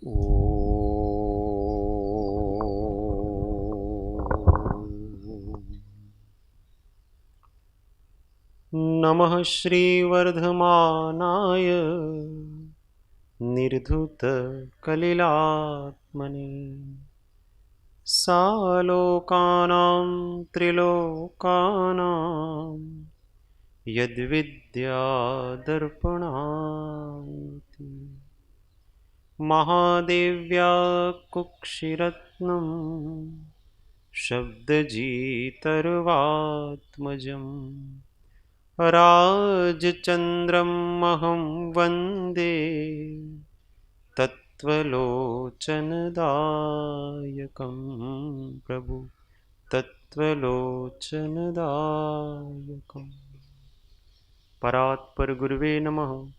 नमः श्रीवर्धमानाय निर्धूतकलिलात्मने सालोकानां त्रिलोकानां यद्विद्यादर्पणाति महादेव्या कुक्षिरत्नं शब्दजितर्वात्मजम् राजचन्द्रमहं वन्दे तत्त्वलोचनदायकं प्रभु तत्त्वलोचनदायकम्। परात्पर गुरुवे नमः।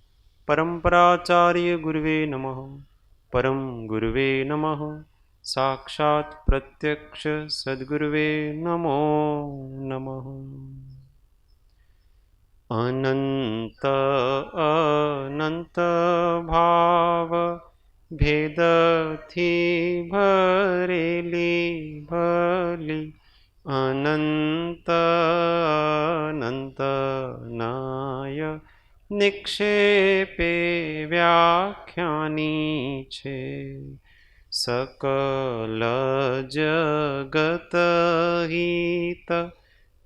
परम्पराचार्य गुरुवे नमः। परम गुरुवे नमः। साक्षात् प्रत्यक्ष सद्गुरुवे नमो नमः। अनंत अनंत भाव भेद थी भरेली भली अनंत अनंत नाय निक्षेपे व्याख्यानी छे सकल जगत हित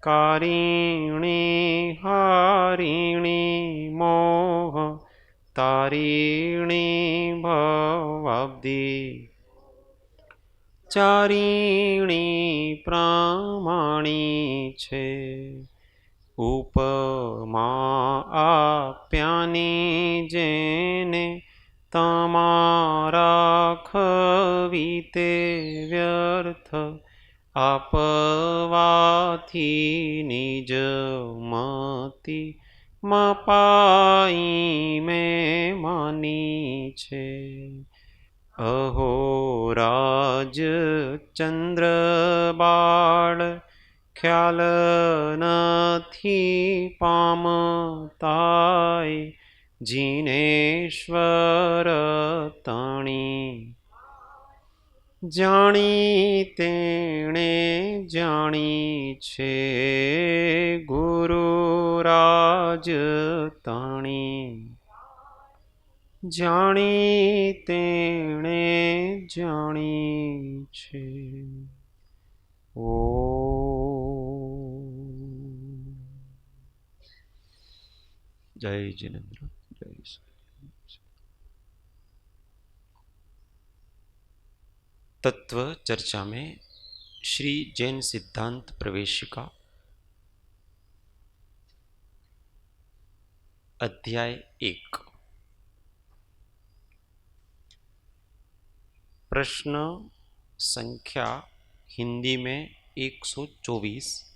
कारिणी हारिणी मोह तारिणी भवाब्दी चारिणी प्रामाणी छे उपमा आप्यानी जेने तमारा खवीते व्यर्थ आपवाथी निज मति मपाई में मानी छे अहो राज चंद्र बाळ ख्याल नथी पामताय जिनेश्वर ताणी जाणी तेणे जाणी छे गुरुराज ताणी जाणी तेणे जाणी छे। ओ जय जिनेन्द्र जय। तत्व चर्चा में श्री जैन सिद्धांत प्रवेशिका अध्याय 1 प्रश्न संख्या हिंदी में 124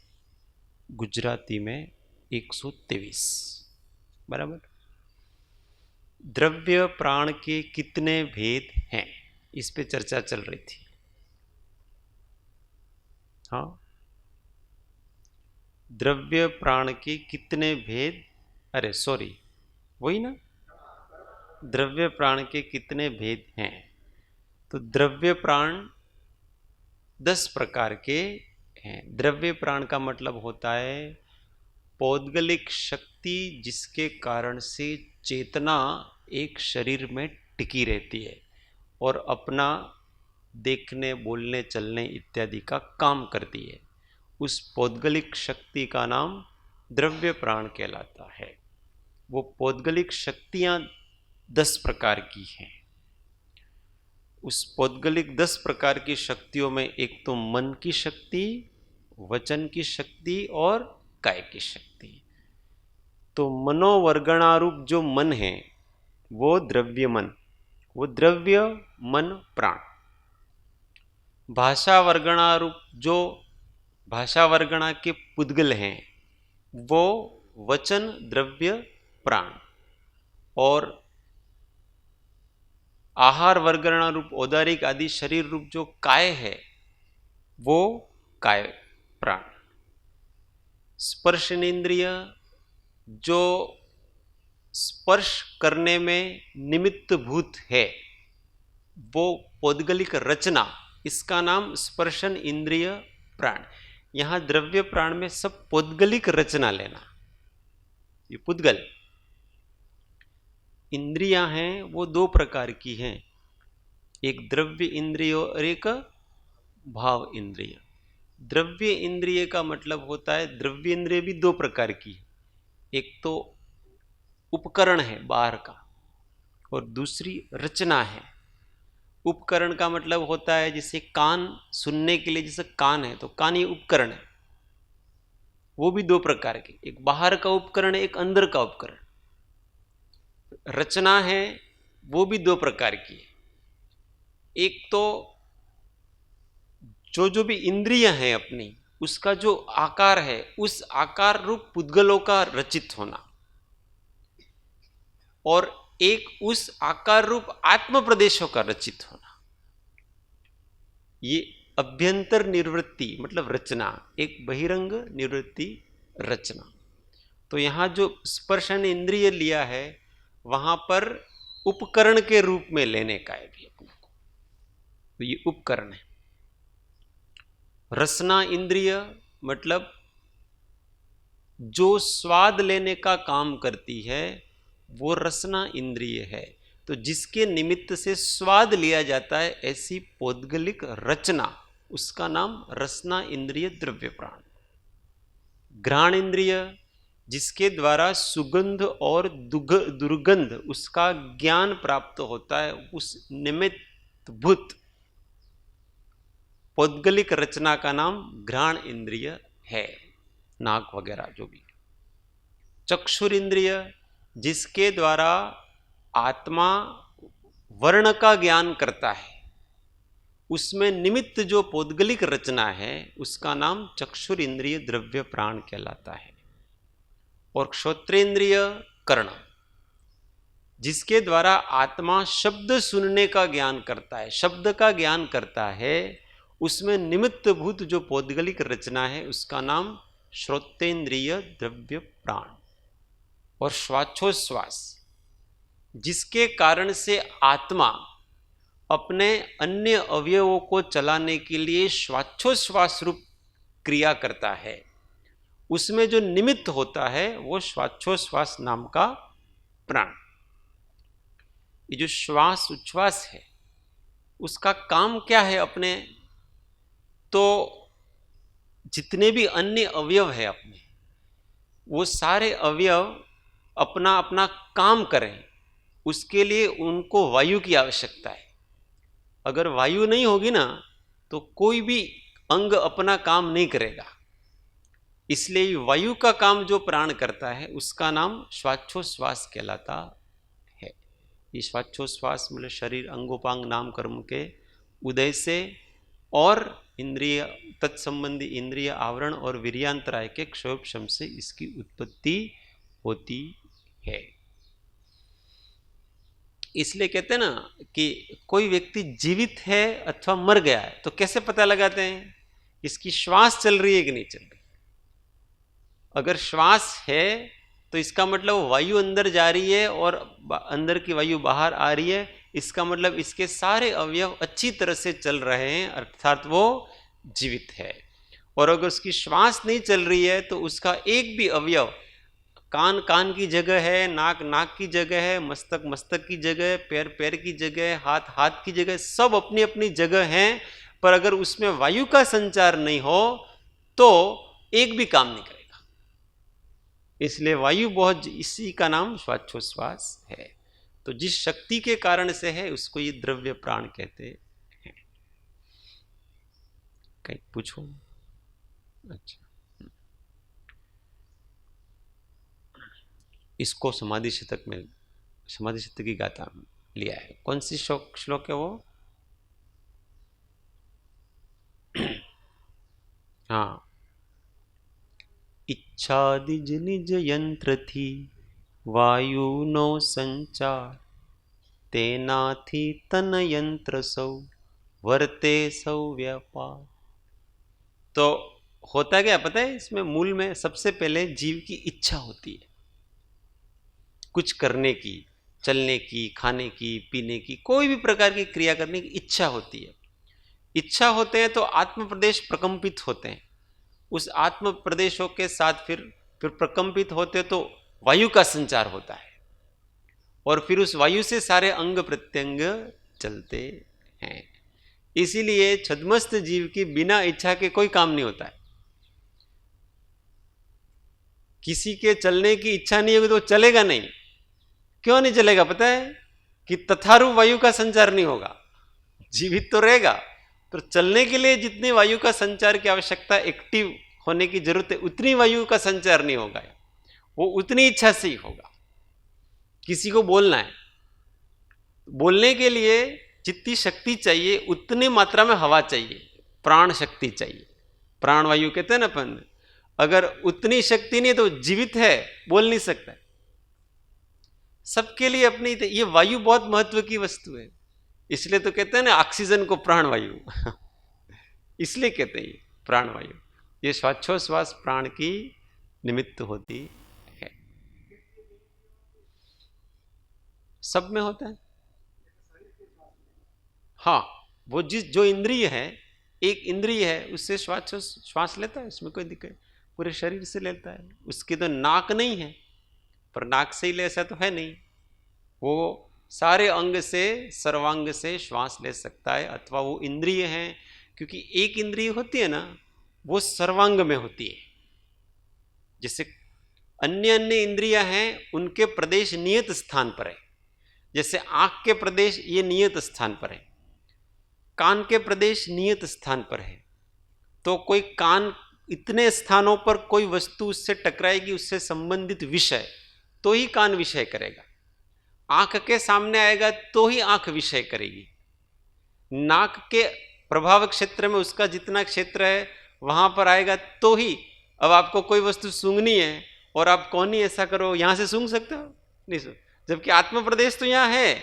गुजराती में 123 बराबर। द्रव्य प्राण के कितने भेद हैं इस पे चर्चा चल रही थी। हाँ, द्रव्य प्राण के कितने भेद, अरे सॉरी वही ना, द्रव्य प्राण के कितने भेद हैं। तो द्रव्य प्राण 10 प्रकार के हैं। द्रव्य प्राण का मतलब होता है पौद्गलिक शक्ति जिसके कारण से चेतना एक शरीर में टिकी रहती है और अपना देखने बोलने चलने इत्यादि का काम करती है। उस पौद्गलिक शक्ति का नाम द्रव्य प्राण कहलाता है। वो पौद्गलिक शक्तियां 10 प्रकार की हैं। उस पौद्गलिक 10 प्रकार की शक्तियों में एक तो मन की शक्ति, वचन की शक्ति और काय की शक्ति। तो मनोवर्गणारूप जो मन है वो द्रव्य मन, वो द्रव्य मन प्राण। भाषा वर्गणारूप जो भाषा वर्गणा के पुद्गल हैं वो वचन द्रव्य प्राण। और आहार वर्गणा रूप औदारिक आदि शरीर रूप जो काय है वो काय प्राण। स्पर्शनेन्द्रिय जो स्पर्श करने में निमित्त भूत है वो पौद्गलिक रचना, इसका नाम स्पर्शन इंद्रिय प्राण। यहां द्रव्य प्राण में सब पौद्गलिक रचना लेना। ये पुद्गल इंद्रियां हैं वो दो प्रकार की हैं, एक द्रव्य इंद्रिय और एक भाव इंद्रिय। द्रव्य इंद्रिय का मतलब होता है, द्रव्य इंद्रिय भी दो प्रकार की है, एक तो उपकरण है बाहर का और दूसरी रचना है। उपकरण का मतलब होता है जैसे कान, सुनने के लिए जैसे कान है तो कान ये उपकरण है, वो भी दो प्रकार के, एक बाहर का उपकरण है, एक अंदर का उपकरण। रचना है वो भी दो प्रकार की है, एक तो जो भी इंद्रिय है अपनी, उसका जो आकार है उस आकार रूप पुद्गलों का रचित होना, और एक उस आकार रूप आत्म प्रदेशों का रचित होना। ये अभ्यंतर निवृत्ति मतलब रचना, एक बहिरंग निवृत्ति रचना। तो यहां जो स्पर्शन इंद्रिय लिया है वहां पर उपकरण के रूप में लेने का है भी अपने को, तो ये उपकरण है। रसना इंद्रिय मतलब जो स्वाद लेने का काम करती है वो रसना इंद्रिय है। तो जिसके निमित्त से स्वाद लिया जाता है ऐसी पौद्गलिक रचना, उसका नाम रसना इंद्रिय द्रव्य प्राण। घ्राण इंद्रिय जिसके द्वारा सुगंध और दुर्गंध उसका ज्ञान प्राप्त होता है, उस निमित्त भूत पौद्गलिक रचना का नाम घ्राण इंद्रिय है, नाक वगैरह जो भी। चक्षुर इंद्रिय जिसके द्वारा आत्मा वर्ण का ज्ञान करता है, उसमें निमित्त जो पौद्गलिक रचना है उसका नाम चक्षुर इंद्रिय द्रव्य प्राण कहलाता है। और श्रोत्रेंद्रिय कर्ण जिसके द्वारा आत्मा शब्द सुनने का ज्ञान करता है, शब्द का ज्ञान करता है, उसमें निमित्त भूत जो पौद्गलिक रचना है उसका नाम श्रोतेंद्रिय द्रव्य प्राण। और श्वासोश्वास जिसके कारण से आत्मा अपने अन्य अवयवों को चलाने के लिए श्वासोश्वास रूप क्रिया करता है, उसमें जो निमित्त होता है वो श्वासोश्वास नाम का प्राण। ये जो श्वास उच्छ्वास है उसका काम क्या है अपने, तो जितने भी अन्य अवयव है अपने, वो सारे अवयव अपना अपना काम करें, उसके लिए उनको वायु की आवश्यकता है। अगर वायु नहीं होगी ना तो कोई भी अंग अपना काम नहीं करेगा। इसलिए वायु का काम जो प्राण करता है उसका नाम श्वासोश्वास कहलाता है। ये श्वासोश्वास मतलब शरीर अंगोपांग नाम कर्म के उदय से और इंद्रिय तत्संबंधी इंद्रिय आवरण और वीर्यांतराय के क्षोभशम से इसकी उत्पत्ति होती है। इसलिए कहते हैं ना कि कोई व्यक्ति जीवित है अथवा मर गया है तो कैसे पता लगाते हैं, इसकी श्वास चल रही है कि नहीं चल रही। अगर श्वास है तो इसका मतलब वायु अंदर जा रही है और अंदर की वायु बाहर आ रही है, इसका मतलब इसके सारे अवयव अच्छी तरह से चल रहे हैं, अर्थात वो जीवित है। और अगर उसकी श्वास नहीं चल रही है तो उसका एक भी अवयव, कान कान की जगह है, नाक नाक की जगह है, मस्तक मस्तक की जगह है, पैर पैर की जगह है, हाथ हाथ की जगह है, सब अपनी अपनी जगह हैं, पर अगर उसमें वायु का संचार नहीं हो तो एक भी काम नहीं करेगा। इसलिए वायु बहुत, इसी का नाम श्वासोश्वास है। तो जिस शक्ति के कारण से है उसको ये द्रव्य प्राण कहते हैं। कहीं पूछो। अच्छा, इसको समाधि शतक में, समाधि शतक की गाथा लिया है। कौन सी श्लोक है वो? हाँ, इच्छादिज निज यंत्र थी वायुनो संचार, तेनाथी तन यंत्र सौ वर्ते सौ व्यापार। तो होता क्या पता है, इसमें मूल में सबसे पहले जीव की इच्छा होती है कुछ करने की, चलने की, खाने की, पीने की, कोई भी प्रकार की क्रिया करने की इच्छा होती है। इच्छा होते हैं तो आत्म प्रदेश प्रकंपित होते हैं। उस आत्म प्रदेशों के साथ फिर प्रकंपित होते तो वायु का संचार होता है और फिर उस वायु से सारे अंग प्रत्यंग चलते हैं। इसीलिए छद्मस्त जीव की बिना इच्छा के कोई काम नहीं होता है। किसी के चलने की इच्छा नहीं होगी तो चलेगा नहीं। क्यों नहीं चलेगा पता है? कि तथारु वायु का संचार नहीं होगा, जीवित तो रहेगा। तो चलने के लिए जितनी वायु का संचार की आवश्यकता, एक्टिव होने की जरूरत है, उतनी वायु का संचार नहीं होगा। वो उतनी इच्छा से ही होगा। किसी को बोलना है, बोलने के लिए जितनी शक्ति चाहिए उतनी मात्रा में हवा चाहिए, प्राण शक्ति चाहिए। प्राण वायु कहते हैं ना अपन। अगर उतनी शक्ति नहीं तो जीवित है, बोल नहीं सकता। सबके लिए अपनी, ये वायु बहुत महत्व की वस्तु है। इसलिए तो कहते हैं ना ऑक्सीजन को प्राण वायु इसलिए कहते हैं प्राण वायु। ये श्वासोश्वास प्राण की निमित्त होती है। सब में होता है। हाँ, वो जो इंद्रिय है, एक इंद्रिय है, उससे श्वास लेता है, उसमें कोई दिक्कत। पूरे शरीर से लेता है। उसकी तो नाक नहीं है, पर नाक से ही ले, ऐसा तो है नहीं। वो सारे अंग से, सर्वांग से श्वास ले सकता है। अथवा वो इंद्रिय है, क्योंकि एक इंद्रिय होती है ना, वो सर्वांग में होती है। जैसे अन्य अन्य इंद्रियां हैं, उनके प्रदेश नियत स्थान पर है। जैसे आंख के प्रदेश ये नियत स्थान पर है, कान के प्रदेश नियत स्थान पर है। तो कोई कान, इतने स्थानों पर कोई वस्तु उससे टकराएगी, उससे संबंधित विषय, तो ही कान विषय करेगा। आंख के सामने आएगा तो ही आंख विषय करेगी। नाक के प्रभाव क्षेत्र में उसका जितना क्षेत्र है वहां पर आएगा तो ही। अब आपको कोई वस्तु सूंघनी है और आप कौन ही ऐसा करो, यहां से सूंघ सकते हो? नहीं सूंघ। जबकि आत्म प्रदेश तो यहां है,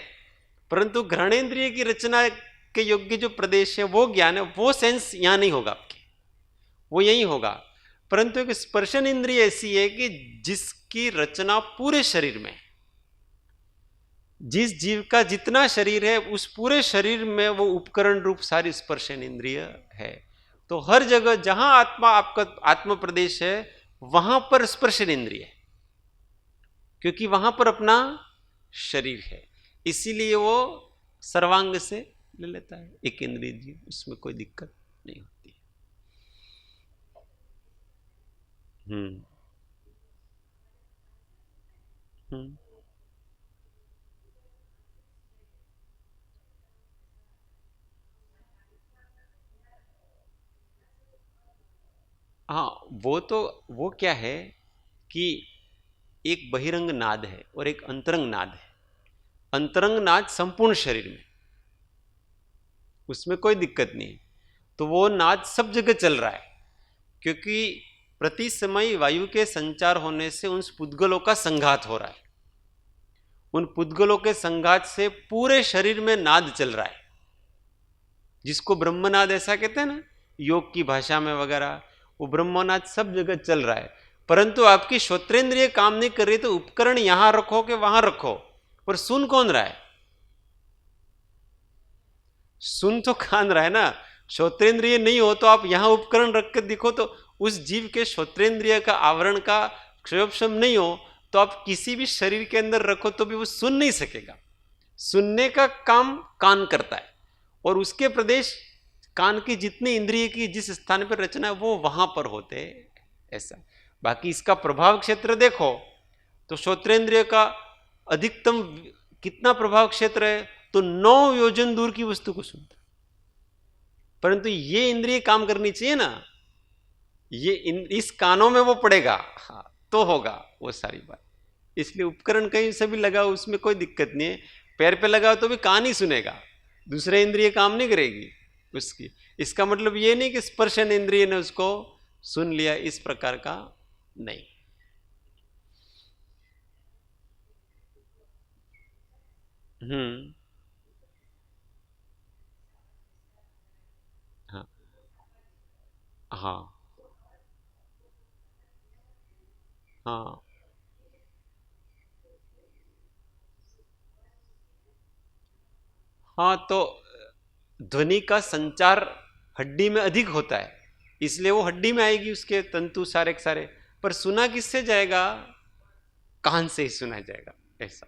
परंतु घ्राणेन्द्रिय की रचना के योग्य जो प्रदेश है, वो ज्ञान है, वो सेंस यहां नहीं होगा आपके, वो यही होगा। परंतु एक स्पर्शन इंद्रिय ऐसी है कि जिसकी रचना पूरे शरीर में, जिस जीव का जितना शरीर है उस पूरे शरीर में वो उपकरण रूप सारी स्पर्शन इंद्रिय है। तो हर जगह जहां आत्मा, आपका आत्म प्रदेश है, वहां पर स्पर्शन इंद्रिय है, क्योंकि वहां पर अपना शरीर है। इसीलिए वो सर्वांग से ले लेता है एक इंद्रिय जीव, उसमें कोई दिक्कत नहीं होती है। हम्म। हाँ, वो क्या है कि एक बहिरंग नाद है और एक अंतरंग नाद है। अंतरंग नाद संपूर्ण शरीर में, उसमें कोई दिक्कत नहीं। तो वो नाद सब जगह चल रहा है, क्योंकि प्रति समय वायु के संचार होने से उन पुद्गलों का संघात हो रहा है। उन पुद्गलों के संघात से पूरे शरीर में नाद चल रहा है, जिसको ब्रह्मनाद ऐसा कहते हैं ना योग की भाषा में वगैरह। वो ब्रह्मनाद सब जगह चल रहा है। परंतु आपकी श्रोत्रेंद्रिय काम नहीं कर रही, तो उपकरण यहां रखो कि वहां रखो, पर सुन कौन रहा है? सुन तो कान रहा है ना। श्रोत्रेंद्रिय नहीं हो तो आप यहां उपकरण रख के दिखो, तो उस जीव के श्रोत्रेंद्रिय का आवरण का क्षयोपशम नहीं हो, तो आप किसी भी शरीर के अंदर रखो तो भी वो सुन नहीं सकेगा। सुनने का काम कान करता है, और उसके प्रदेश, कान की जितनी इंद्रिय की जिस स्थान पर रचना है वो वहां पर होते हैं, ऐसा। बाकी इसका प्रभाव क्षेत्र देखो तो श्रोत्रेंद्रिय का अधिकतम कितना प्रभाव क्षेत्र है, तो 9 योजन दूर की वस्तु को सुनता। परंतु ये इंद्रिय काम करनी चाहिए ना, ये इस कानों में वो पड़ेगा, हाँ, तो होगा वो सारी बात। इसलिए उपकरण कहीं से भी लगाओ, उसमें कोई दिक्कत नहीं है। पैर पे लगाओ तो भी कान ही सुनेगा, दूसरे इंद्रिय काम नहीं करेगी उसकी। इसका मतलब ये नहीं कि स्पर्शन इंद्रिय ने उसको सुन लिया, इस प्रकार का नहीं। हाँ हाँ हाँ हाँ, तो ध्वनि का संचार हड्डी में अधिक होता है, इसलिए वो हड्डी में आएगी, उसके तंतु सारे के सारे। पर सुना किससे जाएगा? कान से ही सुना जाएगा, ऐसा।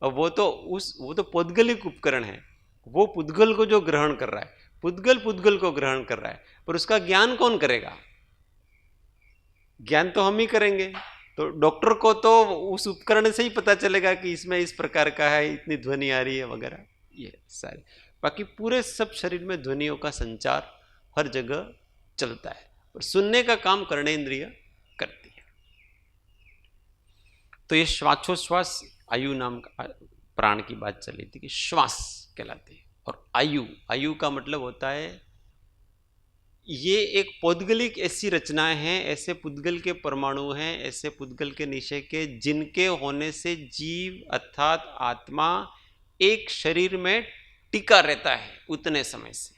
और वो तो पौद्गलिक उपकरण है, वो पुद्गल को जो ग्रहण कर रहा है, पुद्गल को ग्रहण कर रहा है, पर उसका ज्ञान कौन करेगा? ज्ञान तो हम ही करेंगे। तो डॉक्टर को तो उस उपकरण से ही पता चलेगा कि इसमें इस प्रकार का है, इतनी ध्वनि आ रही है वगैरह, ये सारे। बाकी पूरे सब शरीर में ध्वनियों का संचार हर जगह चलता है, और सुनने का काम कर्णेंद्रिय करती है। तो ये श्वासोश्वास आयु नाम का प्राण की बात चली थी कि श्वास कहलाती है। और आयु का मतलब होता है, ये एक पौद्गलिक ऐसी रचनाएं हैं, ऐसे पुद्गल के परमाणु हैं, ऐसे पुद्गल के निशय के, जिनके होने से जीव अर्थात आत्मा एक शरीर में टिका रहता है उतने समय से।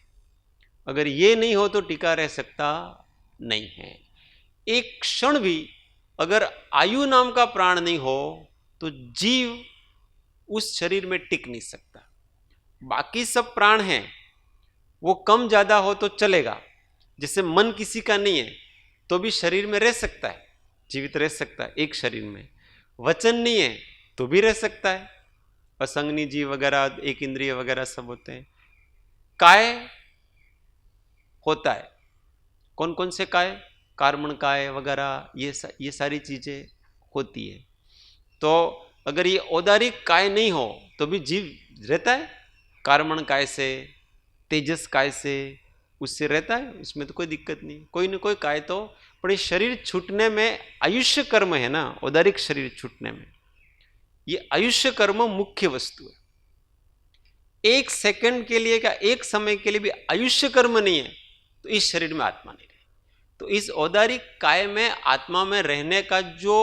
अगर ये नहीं हो तो टिका रह सकता नहीं है। एक क्षण भी अगर आयु नाम का प्राण नहीं हो तो जीव उस शरीर में टिक नहीं सकता। बाकी सब प्राण हैं, वो कम ज्यादा हो तो चलेगा। जैसे मन किसी का नहीं है तो भी शरीर में रह सकता है, जीवित रह सकता है एक शरीर में। वचन नहीं है तो भी रह सकता है, असंगनी जीव वगैरह, एक इंद्रिय वगैरह सब होते हैं। काय होता है, कौन कौन से काय? कार्मण काय वगैरह, ये सारी चीजें होती है। तो अगर ये औदारिक काय नहीं हो तो भी जीव रहता है, कार्मण काय से, तेजस काय से, उससे रहता है, उसमें तो कोई दिक्कत नहीं। कोई न कोई काय तो, पर ये शरीर छूटने में आयुष्य कर्म है ना, औदारिक शरीर छूटने में ये आयुष्य कर्म मुख्य वस्तु है। एक सेकंड के लिए क्या, एक समय के लिए भी आयुष्य कर्म नहीं है तो इस शरीर में आत्मा नहीं रहे। तो इस औदारिक काय में आत्मा में रहने का जो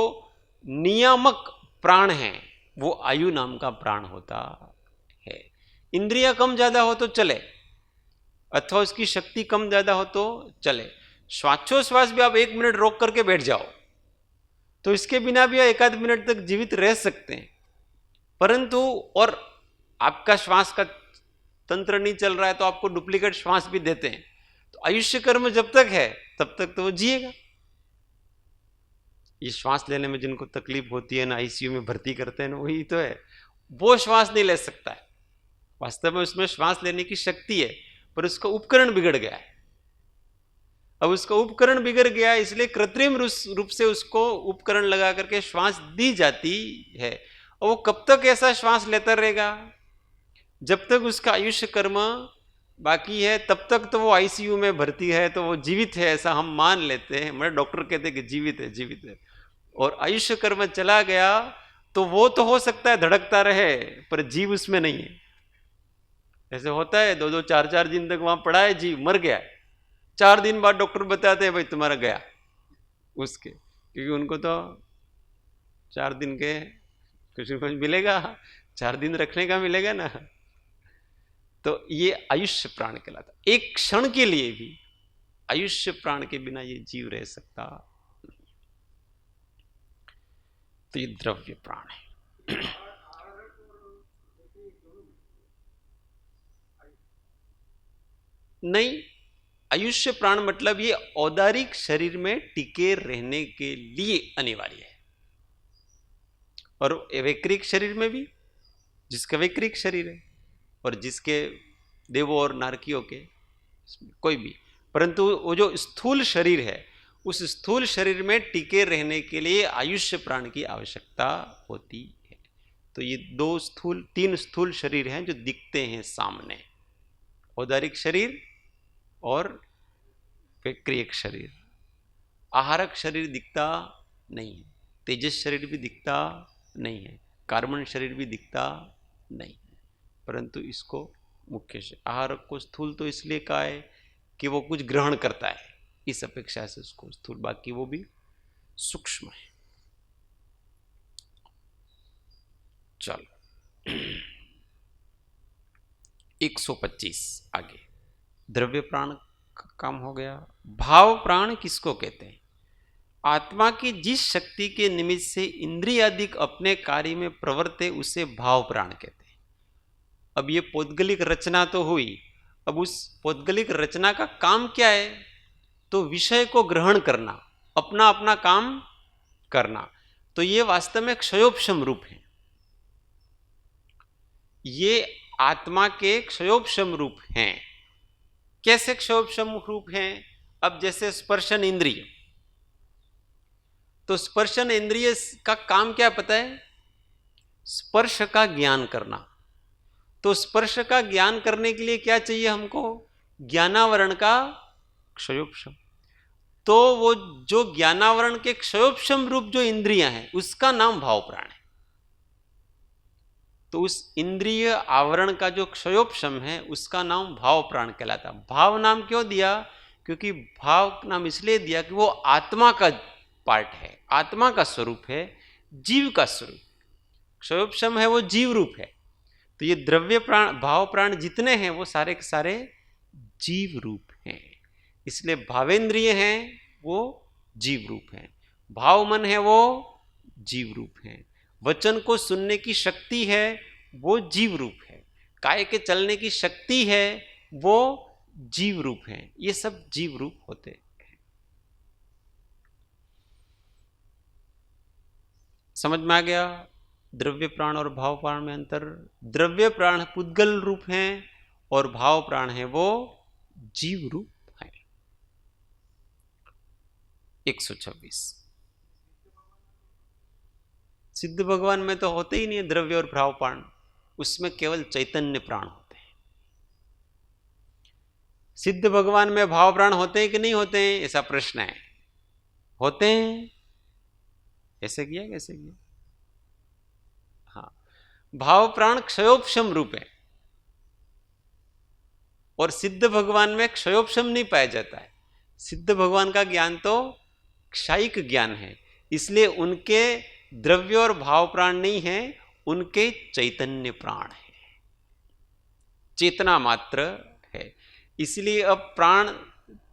नियामक प्राण है वो आयु नाम का प्राण होता है। इंद्रिया कम ज्यादा हो तो चले, अथवा उसकी शक्ति कम ज्यादा हो तो चले। श्वासोश्वास भी आप 1 मिनट रोक करके बैठ जाओ तो इसके बिना भी 1 आध मिनट तक जीवित रह सकते हैं। परंतु और आपका श्वास का तंत्र नहीं चल रहा है तो आपको डुप्लीकेट श्वास भी देते हैं, तो आयुष्य कर्म जब तक है तब तक तो वो जिएगा। ये श्वास लेने में जिनको तकलीफ होती है ना, आईसीयू में भर्ती करते हैं ना, वही तो है। वो श्वास नहीं ले सकता है, वास्तव में उसमें श्वास लेने की शक्ति है, पर उसका उपकरण बिगड़ गया है। अब उसका उपकरण बिगड़ गया इसलिए कृत्रिम रूप से उसको उपकरण लगा करके श्वास दी जाती है। और वो कब तक ऐसा श्वास लेता रहेगा? जब तक उसका आयुष्य कर्म बाकी है तब तक तो वो आईसीयू में भर्ती है, तो वो जीवित है ऐसा हम मान लेते हैं। मेरे डॉक्टर कहते हैं कि जीवित है, जीवित है। और आयुष्य कर्म चला गया तो वो तो हो सकता है धड़कता रहे, पर जीव उसमें नहीं है। ऐसे होता है, 2-2 4-4 दिन तक वहां पड़ा है, जीव मर गया है। 4 दिन बाद डॉक्टर बताते हैं भाई तुम्हारा गया उसके, क्योंकि उनको तो 4 दिन के कुछ मिलेगा, 4 दिन रखने का मिलेगा ना। तो ये आयुष्य प्राण कहलाता। एक क्षण के लिए भी आयुष्य प्राण के बिना ये जीव रह सकता। तो ये द्रव्य प्राण है। नहीं, आयुष्य प्राण मतलब ये औदारिक शरीर में टिके रहने के लिए अनिवार्य है। और वैक्रिक शरीर में भी, जिसका वैक्रिक शरीर है और जिसके देवों और नारकियों के कोई भी, परंतु वो जो स्थूल शरीर है उस स्थूल शरीर में टिके रहने के लिए आयुष्य प्राण की आवश्यकता होती है। तो ये 3 स्थूल शरीर हैं जो दिखते हैं सामने, औदारिक शरीर और वैक्रिक शरीर। आहारक शरीर दिखता नहीं है, तेजस शरीर भी दिखता नहीं है, कार्बन शरीर भी दिखता नहीं है, परंतु इसको मुख्य से आहारक को स्थूल तो इसलिए कहा है कि वो कुछ ग्रहण करता है, इस अपेक्षा से उसको स्थूल, बाकी वो भी सूक्ष्म है। चलो 125 आगे। द्रव्य प्राण का काम हो गया। भाव प्राण किसको कहते हैं? आत्मा की जिस शक्ति के निमित्त से इंद्रियादिक अपने कार्य में प्रवर्ते उसे भाव प्राण कहते हैं। अब ये पौद्गलिक रचना तो हुई, अब उस पौद्गलिक रचना का काम क्या है? तो विषय को ग्रहण करना, अपना अपना काम करना। तो ये वास्तव में क्षयोपशम रूप है, ये आत्मा के क्षयोपशम रूप हैं। कैसे क्षयोपशम रूप हैं? अब जैसे स्पर्शन इंद्रिय, तो स्पर्शन इंद्रिय का काम क्या पता है? स्पर्श का ज्ञान करना। तो स्पर्श का ज्ञान करने के लिए क्या चाहिए हमको? ज्ञानावरण का क्षयोपशम। तो वो जो ज्ञानावरण के क्षयोपशम रूप जो इंद्रियां हैं उसका नाम भाव प्राण है। तो उस इंद्रिय आवरण का जो क्षयोपशम है उसका नाम भाव प्राण कहलाता। भाव नाम क्यों दिया? क्योंकि भाव नाम इसलिए दिया कि वो आत्मा का पार्ट है, आत्मा का स्वरूप है, जीव का स्वरूप। क्षयोपशम है वो जीव रूप है। तो ये द्रव्य प्राण, भाव प्राण जितने हैं वो सारे के सारे जीव रूप हैं। इसलिए भावेंद्रिय हैं वो जीव रूप हैं, भाव मन है वो जीव रूप हैं, वचन को सुनने की शक्ति है वो जीव रूप है, काय के चलने की शक्ति है वो जीव रूप है। ये सब जीव रूप होते हैं। समझ में आ गया द्रव्य प्राण और भाव प्राण में अंतर? द्रव्य प्राण पुद्गल रूप हैं और भाव प्राण है वो जीव रूप है। 126 सिद्ध भगवान में तो होते ही नहीं है द्रव्य और भाव प्राण, उसमें केवल चैतन्य प्राण होते हैं। सिद्ध भगवान में भाव प्राण होते हैं कि नहीं होते हैं, ऐसा प्रश्न है। होते हैं। ऐसे किया, कैसे किया? हाँ, भाव प्राण क्षयोपशम रूप है और सिद्ध भगवान में क्षयोपशम नहीं पाया जाता है। सिद्ध भगवान का ज्ञान तो क्षायिक ज्ञान है, इसलिए उनके द्रव्य और भाव प्राण नहीं है, उनके चैतन्य प्राण है, चेतना मात्र है। इसलिए अब प्राण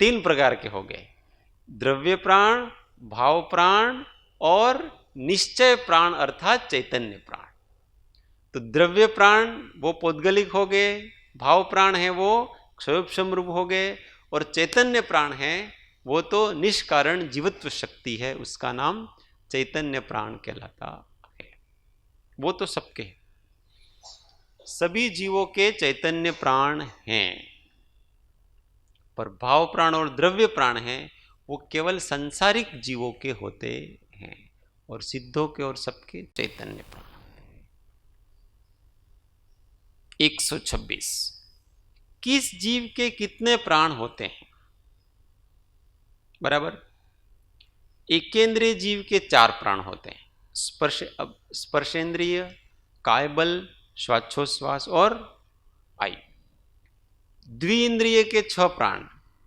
3 प्रकार के हो गए, द्रव्य प्राण, भाव प्राण और निश्चय प्राण अर्थात चैतन्य प्राण। तो द्रव्य प्राण वो पौद्गलिक हो गए, भाव प्राण है वो क्षयोपशम रूप हो गए, और चैतन्य प्राण है वो तो निष्कारण जीवत्व शक्ति है, उसका नाम चैतन्य प्राण कहलाता है। वो तो सबके हैं, सभी जीवों के चैतन्य प्राण हैं, पर भाव प्राण और द्रव्य प्राण हैं वो केवल सांसारिक जीवों के होते हैं और सिद्धों के और सबके चैतन्य प्राण। 126 किस जीव के कितने प्राण होते हैं? बराबर, एकेंद्रिय जीव के 4 प्राण होते हैं, स्पर्शेंद्रिय, कायबल, श्वासोच्छ्वास और आयु। द्विइंद्रिय के 6 प्राण,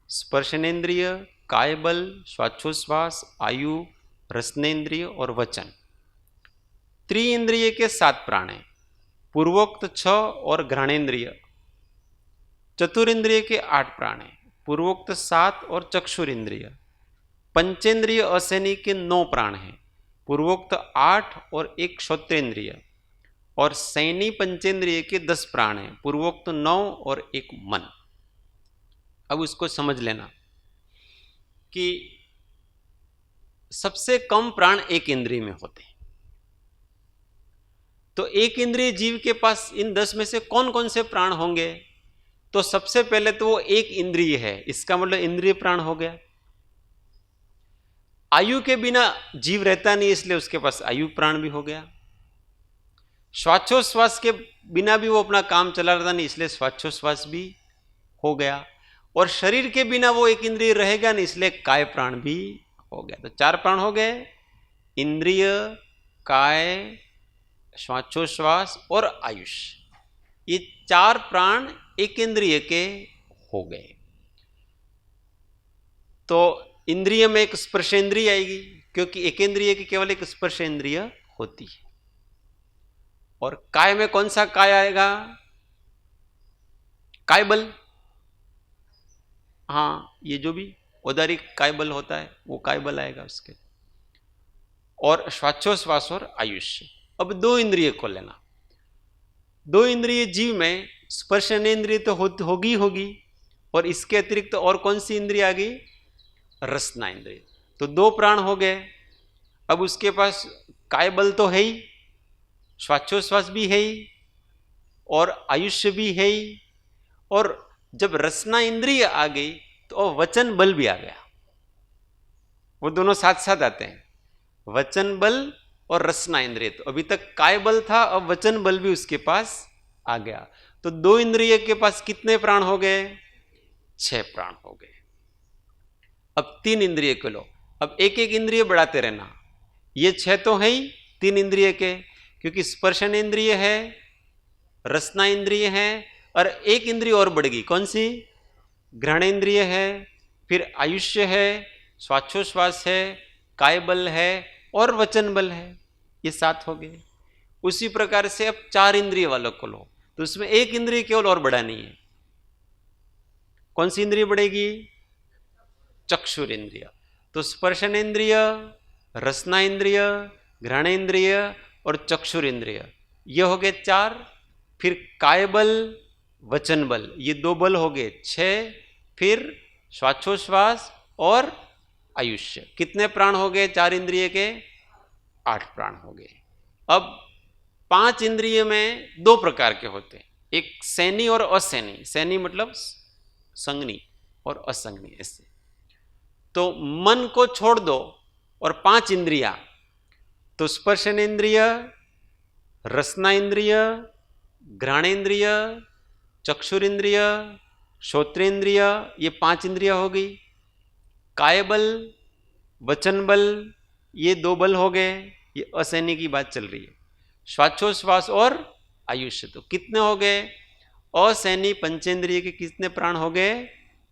स्पर्शनेन्द्रिय, कायबल, श्वासोच्छ्वास, आयु, रसनेन्द्रिय और वचन। त्रिइंद्रिय के 7 प्राण हैं, पूर्वोक्त 6 और घ्राणेन्द्रिय। चतुरिंद्रिय के 8 प्राण हैं, पूर्वोक्त 7 और चक्षुरिंद्रिय। पंचेंद्रिय असैनी के 9 प्राण हैं, पूर्वोक्त 8 और 1 श्रोत्रेंद्रिय। और सैनी पंचेंद्रिय के 10 प्राण हैं, पूर्वोक्त 9 और 1 मन। अब उसको समझ लेना कि सबसे कम प्राण एक इंद्रिय में होते हैं। तो एक इंद्रिय जीव के पास इन 10 में से कौन कौन से प्राण होंगे? तो सबसे पहले तो वो एक इंद्रिय है, इसका मतलब इंद्रिय प्राण हो गया। आयु के बिना जीव रहता नहीं, इसलिए उसके पास आयु प्राण भी हो गया। श्वासोच्छ्वास के बिना भी वो अपना काम चला रहता नहीं, इसलिए श्वासोच्छ्वास भी हो गया। और शरीर के बिना वो एक इंद्रिय रहेगा नहीं, इसलिए काय प्राण भी हो गया। तो 4 प्राण हो गए, इंद्रिय, काय, श्वासोच्छ्वास और आयुष। ये 4 प्राण एक इंद्रिय के हो गए। तो इंद्रिय में एक स्पर्शेंद्रिय आएगी, क्योंकि एक इंद्रिय की केवल एक स्पर्शेंद्रिय होती है। और काय में कौन सा काय आएगा? काय बल। हाँ, ये जो भी औदारिक काय बल होता है वो काय बल आएगा उसके। और श्वासोच्छ्वास और आयुष्य। अब 2 इंद्रिय को लेना, दो इंद्रिय जीव में स्पर्शनेन्द्रिय तो होगी होगी, और इसके अतिरिक्त और कौन सी इंद्रिय आ गई? रसना इंद्रिय। तो दो प्राण हो गए। अब उसके पास काय बल तो है ही, श्वासोश्वास भी है ही, और आयुष्य भी है ही, और जब रसना इंद्रिय आ गई तो वचन बल भी आ गया। वो दोनों साथ साथ आते हैं, वचन बल और रसना इंद्रिय। तो अभी तक काय बल था, अब वचन बल भी उसके पास आ गया। तो दो इंद्रिय के पास कितने प्राण हो गए? 6 प्राण हो गए। अब 3 इंद्रिय को लो, अब एक एक इंद्रिय बढ़ाते रहना। ये 6 तो है ही 3 इंद्रिय के, क्योंकि स्पर्शन इंद्रिय है, रसना इंद्रिय है, और एक इंद्रिय और बढ़ गई। कौन सी? घ्राण इंद्रिय है, फिर आयुष्य है, श्वासोश्वास है, काय बल है और वचन बल है। ये 7 हो गए। उसी प्रकार से अब 4 इंद्रिय वालों को लो, तो उसमें एक इंद्रिय केवल और बढ़ानी है। कौन सी इंद्रिय बढ़ेगी? चक्षुर इंद्रिय। तो स्पर्शन इंद्रिय, रसना इंद्रिय, घ्राण इंद्रिय और चक्षुर इंद्रिय, ये हो गए 4। फिर काय बल, वचन बल, ये 2 बल हो गए 6। फिर श्वासोश्वास और आयुष्य, कितने प्राण हो गए 4 इंद्रिय के? 8 प्राण हो गए। अब 5 इंद्रिय में 2 प्रकार के होते हैं, एक सैनी और असैनी। सैनी मतलब संगनी और असंगनी, ऐसे। तो मन को छोड़ दो और 5 इंद्रिया, तो स्पर्शन इंद्रिय, रसना इंद्रिय, घ्राणेन्द्रिय, चक्षुर इंद्रिय, श्रोत्रेंद्रिय, ये 5 इंद्रिया हो गई। काय बल, वचन बल, ये 2 बल हो गए। ये असैनी की बात चल रही है। श्वासोश्वास और आयुष्य, तो कितने हो गए? असैनी पंचेंद्रिय के कितने प्राण हो गए?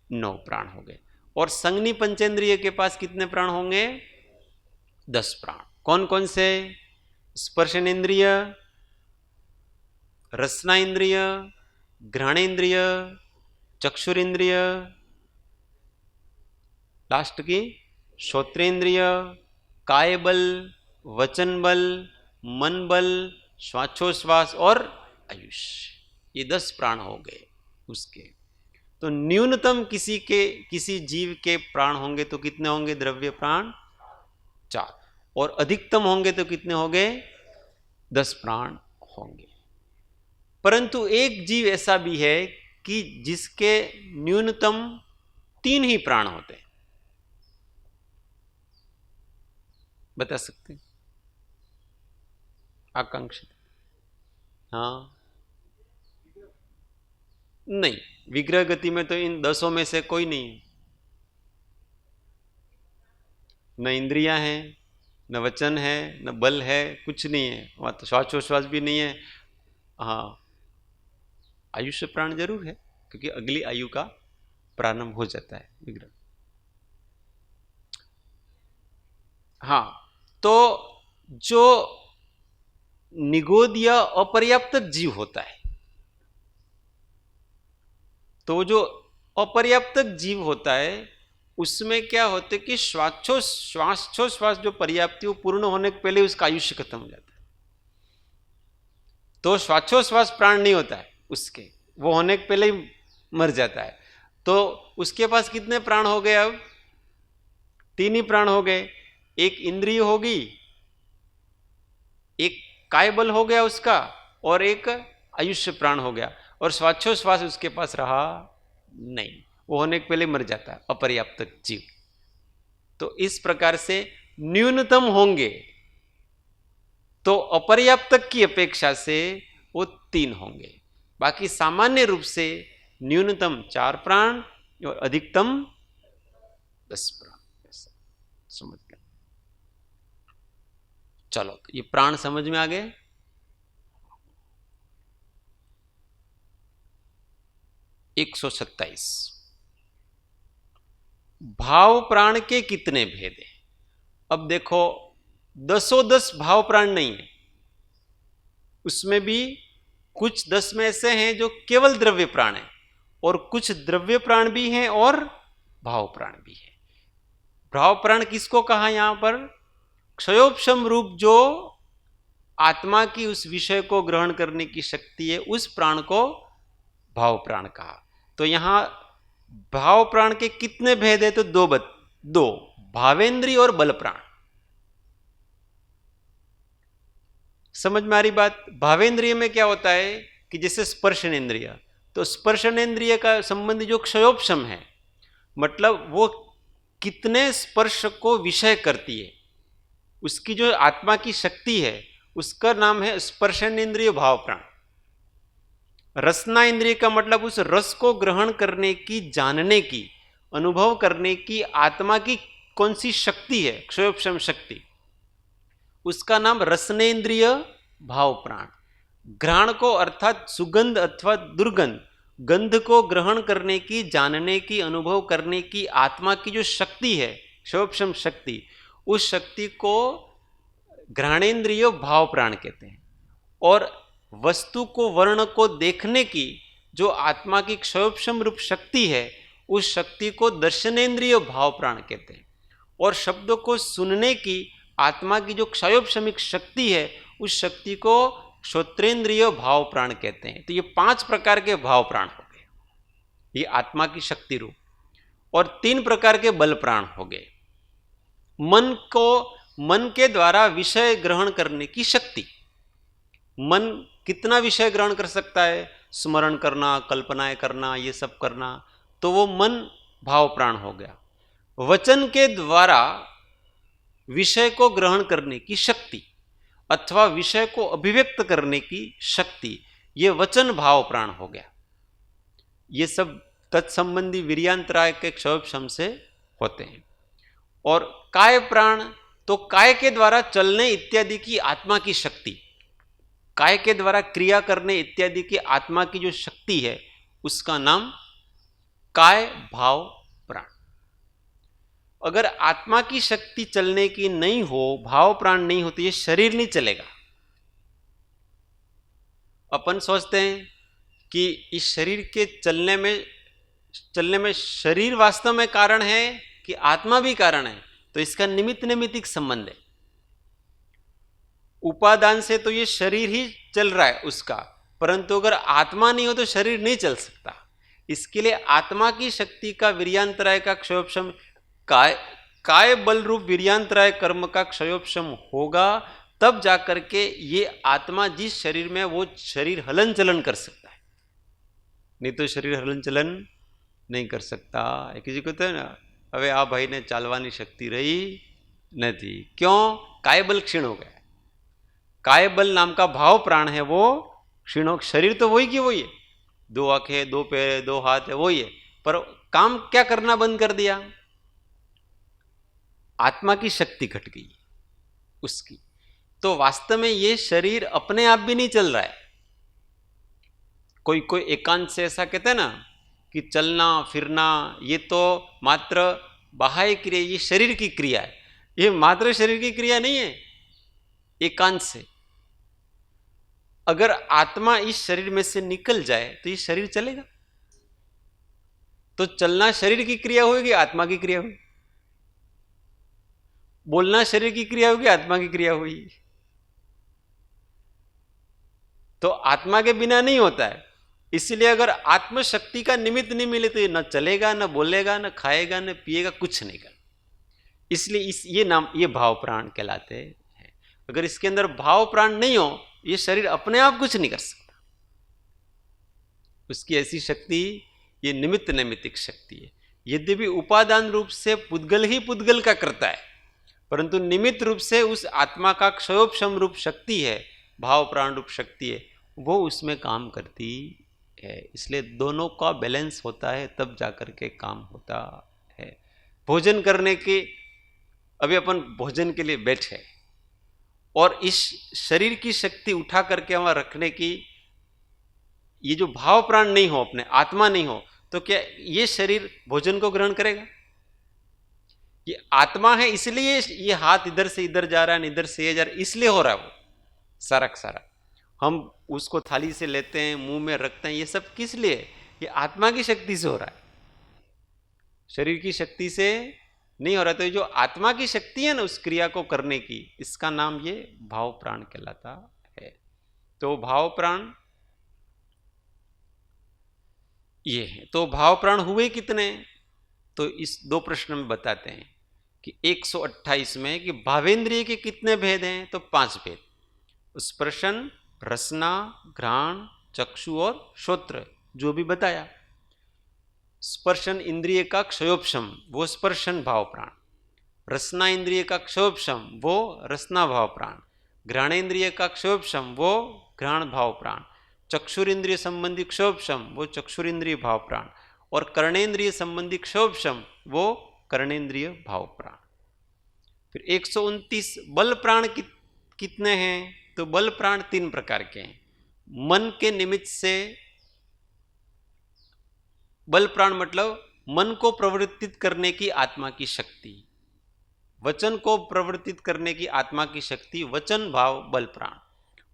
9 प्राण हो गए। और संगनी पंचेंद्रिय के पास कितने प्राण होंगे? 10 प्राण। कौन कौन से? स्पर्शनेन्द्रिय, रसना इंद्रिय, घ्राणेन्द्रिय, चक्षुर इंद्रिय, लास्ट की श्रोत्रेंद्रिय, काय बल, वचन बल, मन बल, श्वासोश्वास और आयुष्य, ये 10 प्राण हो गए उसके। तो न्यूनतम किसी जीव के प्राण होंगे तो कितने होंगे? द्रव्य प्राण 4, और अधिकतम होंगे तो कितने होंगे? 10 प्राण होंगे। परंतु एक जीव ऐसा भी है कि जिसके न्यूनतम 3 ही प्राण होते हैं। बता सकते हैं? आकांक्षित? हाँ, नहीं, विग्रह गति में तो इन 10 में से कोई नहीं है। न इंद्रियां हैं, न वचन है, न बल है, कुछ नहीं है वहां। तो श्वासोश्वास भी नहीं है। हाँ, आयुष्य प्राण जरूर है, क्योंकि अगली आयु का प्रारंभ हो जाता है विग्रह। हाँ, तो जो निगोद या अपर्याप्त जीव होता है, तो जो अपर्याप्त जीव होता है उसमें क्या होता है कि श्वासोश्वास जो पर्याप्ति वो पूर्ण होने के पहले उसका आयुष्य खत्म हो जाता है। तो श्वासोश्वास प्राण नहीं होता है उसके, वो होने के पहले ही मर जाता है। तो उसके पास कितने प्राण हो गए? अब 3 ही प्राण हो गए। एक इंद्रिय होगी, एक काय बल हो गया उसका, और एक आयुष्य प्राण हो गया, और श्वासोश्वास उसके पास रहा नहीं, वो होने के पहले मर जाता है, अपर्याप्त जीव। तो इस प्रकार से न्यूनतम होंगे तो अपर्याप्त की अपेक्षा से वो 3 होंगे। बाकी सामान्य रूप से न्यूनतम 4 प्राण और अधिकतम 10 प्राण। समझ गए? चलो, तो ये प्राण समझ में आ गए। एक 127 भाव प्राण के कितने भेद हैं? अब देखो, 10 भाव प्राण नहीं है, उसमें भी कुछ 10 में ऐसे हैं जो केवल द्रव्य प्राण है, और कुछ द्रव्य प्राण भी हैं और भाव प्राण भी है। भाव प्राण किसको कहा? यहां पर क्षयोपशम रूप जो आत्मा की उस विषय को ग्रहण करने की शक्ति है, उस प्राण को भाव प्राण कहा। तो यहां भाव प्राण के कितने भेद है? तो दो, भावेंद्रिय और बल प्राण। समझ में आ रही बात? भावेंद्रिय में क्या होता है कि जैसे स्पर्शनेन्द्रिय, तो स्पर्शनेन्द्रिय का संबंधी जो क्षयोपशम है, मतलब वो कितने स्पर्श को विषय करती है, उसकी जो आत्मा की शक्ति है उसका नाम है स्पर्शनेन्द्रिय भाव प्राण। रसना इंद्रिय का मतलब उस रस को ग्रहण करने की, जानने की, अनुभव करने की आत्मा की कौन सी शक्ति है, क्षयोपशम शक्ति, उसका नाम रसनेन्द्रिय भाव प्राण। घ्राण को अर्थात सुगंध अथवा दुर्गंध, गंध को ग्रहण करने की, जानने की, अनुभव करने की आत्मा की जो शक्ति है, क्षयोपशम शक्ति, उस शक्ति को घ्राणेन्द्रिय भाव प्राण कहते हैं। और वस्तु को, वर्ण को देखने की जो आत्मा की क्षयोपशम रूप शक्ति है, उस शक्ति को दर्शनेन्द्रिय भाव प्राण कहते हैं। और शब्दों को सुनने की आत्मा की जो क्षयोपशमिक शक्ति है, उस शक्ति को श्रोत्रेंद्रिय भाव प्राण कहते हैं। तो ये 5 प्रकार के भाव प्राण हो गए, ये आत्मा की शक्ति रूप। और 3 प्रकार के बल प्राण हो गए। मन के द्वारा विषय ग्रहण करने की शक्ति। मन कितना विषय ग्रहण कर सकता है? स्मरण करना, कल्पनाएं करना, ये सब करना, तो वो मन भाव प्राण हो गया। वचन के द्वारा विषय को ग्रहण करने की शक्ति अथवा विषय को अभिव्यक्त करने की शक्ति, ये वचन भाव प्राण हो गया। ये सब तत्संबंधी वीर्यांतराय के क्षयोपशम से होते हैं। और काय प्राण, तो काय के द्वारा चलने इत्यादि की आत्मा की शक्ति, काय के द्वारा क्रिया करने इत्यादि की आत्मा की जो शक्ति है, उसका नाम काय भाव प्राण। अगर आत्मा की शक्ति चलने की नहीं हो, भाव प्राण नहीं हो, तो ये शरीर नहीं चलेगा। अपन सोचते हैं कि इस शरीर के चलने में शरीर वास्तव में कारण है कि आत्मा भी कारण है, तो इसका निमित्त नैमित्तिक संबंध है। उपादान से तो ये शरीर ही चल रहा है उसका, परंतु अगर आत्मा नहीं हो तो शरीर नहीं चल सकता। इसके लिए आत्मा की शक्ति का वीर्यांतराय का क्षयोपशम, काय बल रूप वीर्यांतराय कर्म का क्षयोपशम होगा, तब जाकर के ये आत्मा जिस शरीर में, वो शरीर हलन चलन कर सकता है, नहीं तो शरीर हलन चलन नहीं कर सकता। किसी को तो ना, હવે આ ભાઈને ચાલવાની શક્તિ રહી નથી, क्यों? कायबल क्षीण हो गया। कायबल नाम का भाव प्राण है, वो क्षीण हो। शरीर तो वही की वही है, 2 आंखें, 2 पैर, 2 हाथ है, वही है, पर काम क्या करना बंद कर दिया? आत्मा की शक्ति घट गई उसकी। तो वास्तव में ये शरीर अपने आप भी नहीं चल रहा है। कोई एकांत से ऐसा कहते हैं ना कि चलना फिरना ये तो मात्र बाह्य क्रिया, ये शरीर की क्रिया है। ये मात्र शरीर की क्रिया नहीं है, एकांत से। अगर आत्मा इस शरीर में से निकल जाए तो ये शरीर चलेगा? तो चलना शरीर की क्रिया होगी, आत्मा की क्रिया होगी। बोलना शरीर की क्रिया होगी, आत्मा की क्रिया हुई। तो आत्मा के बिना नहीं होता है। इसलिए अगर आत्मशक्ति का निमित्त नहीं मिले तो ये न चलेगा, न बोलेगा, न खाएगा, न पिएगा, कुछ नहीं कर। इसलिए ये भाव प्राण कहलाते हैं। अगर इसके अंदर भाव प्राण नहीं हो, ये शरीर अपने आप कुछ नहीं कर सकता। उसकी ऐसी शक्ति, ये निमित्त नैमित्तिक शक्ति है। यद्यपि उपादान रूप से पुद्गल ही पुद्गल का करता है, परंतु निमित्त रूप से उस आत्मा का क्षयोपशम रूप शक्ति है, भाव प्राण रूप शक्ति है, वो उसमें काम करती है। इसलिए दोनों का बैलेंस होता है, तब जाकर के काम होता है। भोजन करने की, अभी अपन भोजन के लिए बैठे और इस शरीर की शक्ति उठा करके वहां रखने की, ये जो भाव प्राण नहीं हो, अपने आत्मा नहीं हो, तो क्या ये शरीर भोजन को ग्रहण करेगा? ये आत्मा है, इसलिए ये हाथ इधर से इधर जा रहा है, इधर से ये जा रहा है, इसलिए हो रहा है वो सारा का सारा। हम उसको थाली से लेते हैं, मुंह में रखते हैं, ये सब किस लिए? ये आत्मा की शक्ति से हो रहा है, शरीर की शक्ति से नहीं हो रहा, तो ये जो आत्मा की शक्ति है ना उस क्रिया को करने की, इसका नाम ये भाव प्राण कहलाता है। तो भाव प्राण ये है। तो भाव प्राण हुए कितने, तो इस दो प्रश्न में बताते हैं कि 128 में कि भावेंद्रिय के कितने भेद हैं, तो 5 भेद। स्पर्शन, रसना, घ्राण, चक्षु और श्रोत्र, जो भी बताया। स्पर्शन इंद्रिय का क्षयोपशम, वो स्पर्शन भाव प्राण। रसना इंद्रिय का क्षयोपशम, वो रसना भाव प्राण। घ्राणेन्द्रिय का क्षयोपशम, वो घ्राण भाव प्राण। चक्षुरेंद्रिय संबंधी क्षयोपशम, वो चक्षुरेंद्रिय भाव प्राण। और कर्णेंद्रिय संबंधी क्षयोपशम, वो कर्णेंद्रिय भाव प्राण। फिर 129 बल प्राण कितने हैं, तो बल प्राण 3 प्रकार के हैं। मन के निमित्त से बल प्राण मतलब मन को प्रवर्तित करने की आत्मा की शक्ति, वचन को प्रवर्तित करने की आत्मा की शक्ति वचन भाव बल प्राण,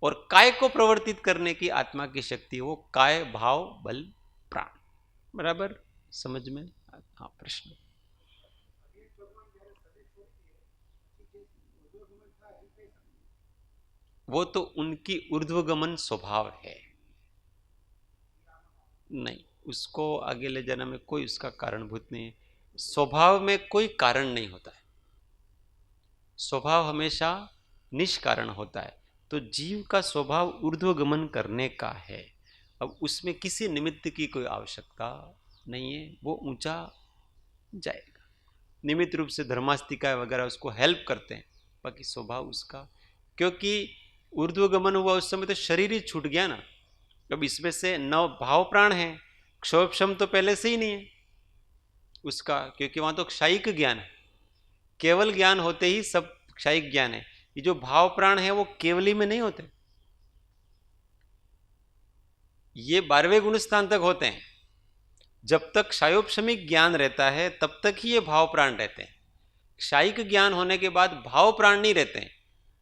और काय को प्रवर्तित करने की आत्मा की शक्ति वो काय भाव बल प्राण। बराबर समझ में? हाँ, प्रश्न। वो तो उनकी ऊर्ध्वगमन स्वभाव है, नहीं उसको आगे ले जाने में कोई उसका कारणभूत नहीं है। स्वभाव में कोई कारण नहीं होता है, स्वभाव हमेशा निष्कारण होता है। तो जीव का स्वभाव ऊर्ध्वगमन करने का है। अब उसमें किसी निमित्त की कोई आवश्यकता नहीं है, वो ऊंचा जाएगा। निमित्त रूप से धर्मास्तिका वगैरह उसको हेल्प करते हैं, बाकी स्वभाव उसका, क्योंकि ऊर्ध्वगमन हुआ उस समय तो शरीर ही छूट गया ना। अब इसमें से 9 भाव प्राण है, क्षोभक्षम तो पहले से ही नहीं है उसका, क्योंकि वहां तो क्षायिक ज्ञान है। केवल ज्ञान होते ही सब क्षायिक ज्ञान है। ये जो भाव प्राण है वो केवली में नहीं होते, ये 12वें गुण स्थान तक होते हैं। जब तक क्षायोपशमिक ज्ञान रहता है तब तक ही ये भाव प्राण रहते हैं। क्षायिक ज्ञान होने के बाद भाव प्राण नहीं रहते हैं।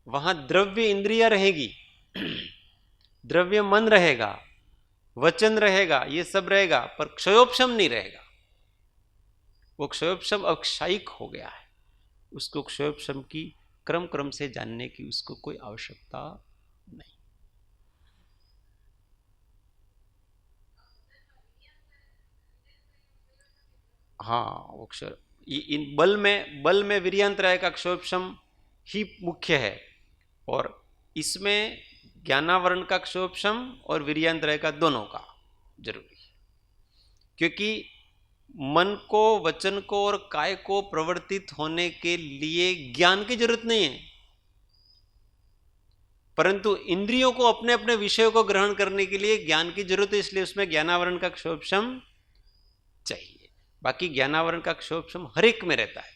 वहां द्रव्य इंद्रिया रहेगी, द्रव्य मन रहेगा, वचन रहेगा, ये सब रहेगा, पर क्षयोपशम नहीं रहेगा। वो क्षयोपशम अब क्षायिक हो गया है, उसको क्षयोपशम की क्रम क्रम से जानने की उसको कोई आवश्यकता नहीं। हाँ, वो अक्षर इन बल में वीर्यांतराय का क्षयोपशम ही मुख्य है, और इसमें ज्ञानावरण का क्षयोपशम और वीर्यांतराय का दोनों का जरूरी है। क्योंकि मन को, वचन को और काय को प्रवर्तित होने के लिए ज्ञान की जरूरत नहीं है, परंतु इंद्रियों को अपने अपने विषयों को ग्रहण करने के लिए ज्ञान की जरूरत है, इसलिए उसमें ज्ञानावरण का क्षयोपशम चाहिए। बाकी ज्ञानावरण का क्षयोपशम हर एक में रहता है।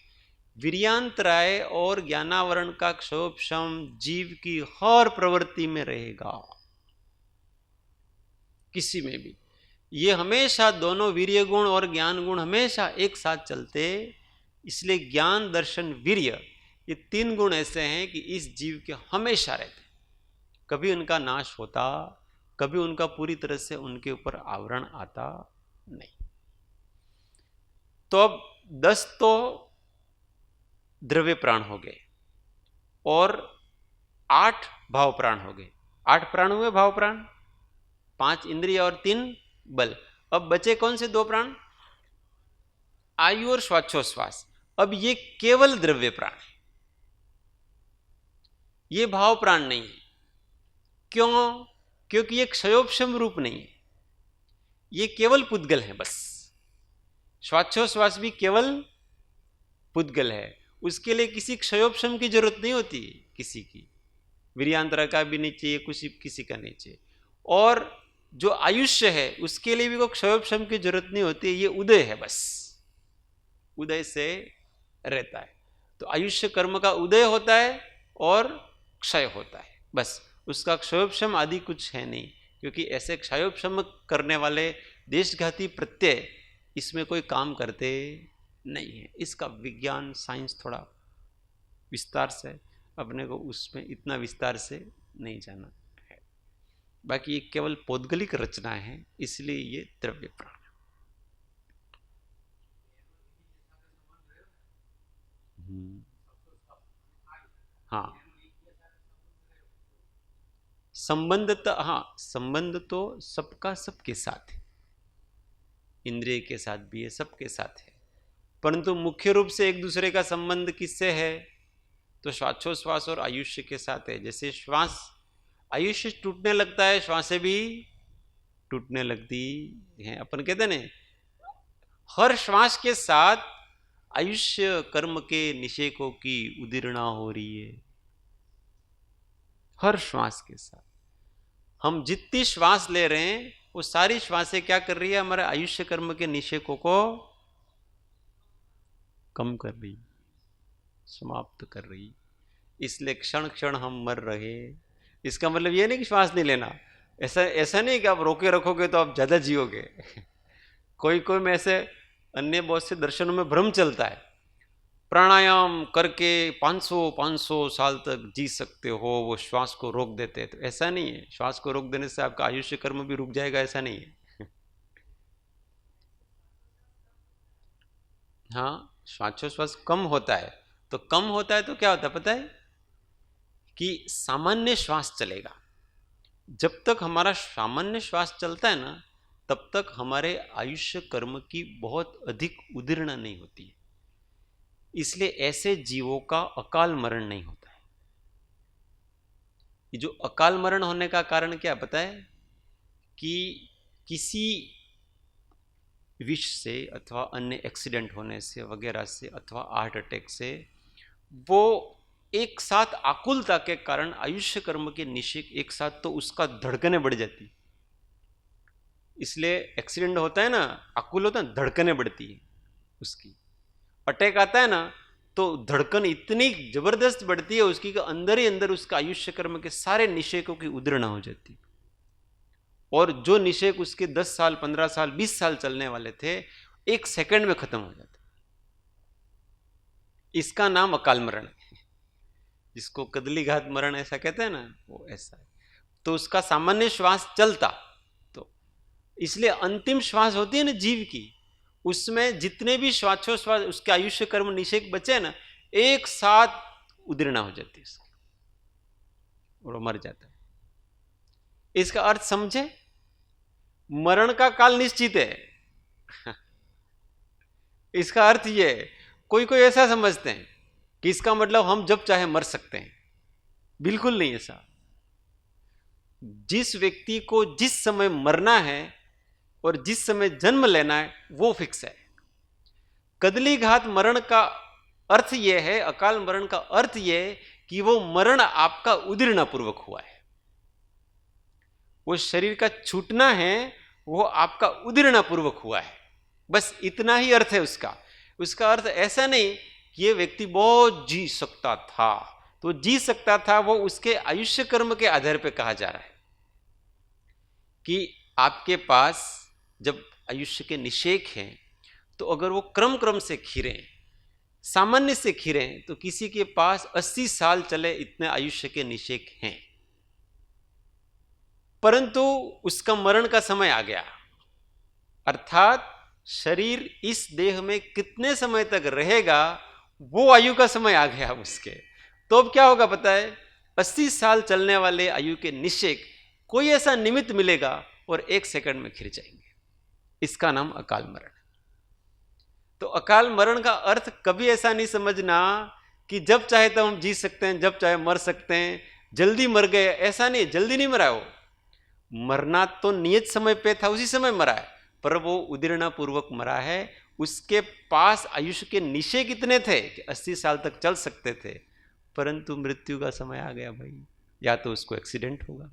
वीर्यांतराय और ज्ञानावरण का क्षयोपशम जीव की हर प्रवृत्ति में रहेगा, किसी में भी। ये हमेशा दोनों वीर्य गुण और ज्ञान गुण हमेशा एक साथ चलते, इसलिए ज्ञान दर्शन वीर्य ये 3 गुण ऐसे हैं कि इस जीव के हमेशा रहते, कभी उनका नाश होता, कभी उनका पूरी तरह से उनके ऊपर आवरण आता नहीं। तो अब 10 तो द्रव्य प्राण हो गए और 8 भाव प्राण हो गए। 8 प्राण हुए भाव प्राण, 5 इंद्रिय और 3 बल। अब बचे कौन से 2 प्राण, आयु और श्वासोश्वास। अब ये केवल द्रव्य प्राण है, ये भाव प्राण नहीं है। क्यों? क्योंकि ये क्षयोपशम रूप नहीं है, ये केवल पुद्गल है बस। श्वासोश्वास भी केवल पुद्गल है, उसके लिए किसी क्षयोपशम की जरूरत नहीं होती किसी की, वीर्यांतरा का भी नहीं चाहिए, किसी का नहीं चाहिए। और जो आयुष्य है उसके लिए भी कोई क्षयोपशम की जरूरत नहीं होती, ये उदय है बस, उदय से रहता है। तो आयुष्य कर्म का उदय होता है और क्षय होता है, बस। उसका क्षयोपशम आदि कुछ है नहीं, क्योंकि ऐसे क्षयोपशम करने वाले देशघाती प्रत्यय इसमें कोई काम करते नहीं है। इसका विज्ञान साइंस थोड़ा विस्तार से, अपने को उसमें इतना विस्तार से नहीं जाना है। बाकी ये केवल पौद्गलिक रचना है, इसलिए ये द्रव्य प्राण। हाँ, संबंध तो, हाँ, संबंध तो सबका सबके साथ है, इंद्रिय के साथ भी है, सबके साथ है, परंतु मुख्य रूप से एक दूसरे का संबंध किससे है? तो श्वासोश्वास और आयुष्य के साथ है। जैसे श्वास, आयुष्य टूटने लगता है, श्वासें भी टूटने लगती हैं। अपन कहते हैं ना, हर श्वास के साथ आयुष्य कर्म के निषेकों की उदीर्णा हो रही है। हर श्वास के साथ हम जितनी श्वास ले रहे हैं, वो सारी श्वासें क्या कर रही है? हमारे आयुष्य कर्म के निषेकों को कम कर रही, समाप्त कर रही। इसलिए क्षण क्षण हम मर रहे। इसका मतलब ये नहीं कि श्वास नहीं लेना, ऐसा ऐसा नहीं कि आप रोके रखोगे तो आप ज्यादा जियोगे। कोई कोई में ऐसे अन्य बहुत से दर्शनों में भ्रम चलता है, प्राणायाम करके 500 साल तक जी सकते हो, वो श्वास को रोक देते हैं। तो ऐसा नहीं है, श्वास को रोक देने से आपका आयुष्य कर्म भी रुक जाएगा, ऐसा नहीं है। हाँ, श्वासोश्वास कम होता है, तो कम होता है तो क्या होता है पता है? कि सामान्य श्वास चलेगा। जब तक हमारा सामान्य श्वास चलता है ना, तब तक हमारे आयुष्य कर्म की बहुत अधिक उदीर्णा नहीं होती है। इसलिए ऐसे जीवों का अकाल मरण नहीं होता है। ये जो अकाल मरण होने का कारण क्या पता है? कि किसी विष से अथवा अन्य एक्सीडेंट होने से वगैरह से अथवा हार्ट अटैक से, वो एक साथ आकुलता के कारण आयुष्य कर्म के निषेक एक साथ, तो उसका धड़कनें बढ़ जाती। इसलिए एक्सीडेंट होता है ना, आकुल होता है, धड़कनें बढ़ती है उसकी। अटैक आता है ना, तो धड़कन इतनी जबरदस्त बढ़ती है उसकी कि अंदर ही अंदर उसका आयुष्य कर्म के सारे निषेकों की उदीर्णा हो जाती। और जो निषेक उसके 10 साल 15 साल 20 साल चलने वाले थे, एक सेकंड में खत्म हो जाते। इसका नाम अकाल मरण है, जिसको कदली घात मरण ऐसा कहते हैं ना, वो ऐसा है। तो उसका सामान्य श्वास चलता, तो इसलिए अंतिम श्वास होती है ना जीव की, उसमें जितने भी श्वासोश्वास उसके आयुष्य कर्म निषेक बचे ना, एक साथ उदीर्णा हो जाती है उसकी, और मर जाता है। इसका अर्थ समझे? मरण का काल निश्चित है। इसका अर्थ ये है, कोई कोई ऐसा समझते हैं कि इसका मतलब हम जब चाहे मर सकते हैं। बिल्कुल नहीं ऐसा। जिस व्यक्ति को जिस समय मरना है और जिस समय जन्म लेना है, वो फिक्स है। कदली घात मरण का अर्थ यह है, अकाल मरण का अर्थ यह है कि वो मरण आपका उदीर्णा पूर्वक हुआ है। वो शरीर का छूटना है, वो आपका उदीर्णा पूर्वक हुआ है। बस इतना ही अर्थ है उसका। उसका अर्थ ऐसा नहीं कि ये व्यक्ति बहुत जी सकता था, तो जी सकता था वो उसके आयुष्य कर्म के आधार पर कहा जा रहा है कि आपके पास जब आयुष्य के निषेक हैं, तो अगर वो क्रम क्रम से खिरे, सामान्य से खिरे, तो किसी के पास 80 साल चले इतने आयुष्य के निषेक हैं, परंतु उसका मरण का समय आ गया। अर्थात शरीर इस देह में कितने समय तक रहेगा, वो आयु का समय आ गया उसके। तो अब क्या होगा पता है? 80 साल चलने वाले आयु के निषेक कोई ऐसा निमित्त मिलेगा और 1 सेकंड में खिर जाएंगे। इसका नाम अकाल मरण। तो अकाल मरण का अर्थ कभी ऐसा नहीं समझना कि जब चाहे तब हम जी सकते हैं, जब चाहे मर सकते हैं, जल्दी मर गए, ऐसा नहीं। जल्दी नहीं मरा, वो मरना तो नियत समय पे था, उसी समय मरा है, पर वो उदीर्णा पूर्वक मरा है। उसके पास आयुष्य के निषेक कितने थे कि 80 साल तक चल सकते थे, परंतु मृत्यु का समय आ गया भाई। या तो उसको एक्सीडेंट होगा,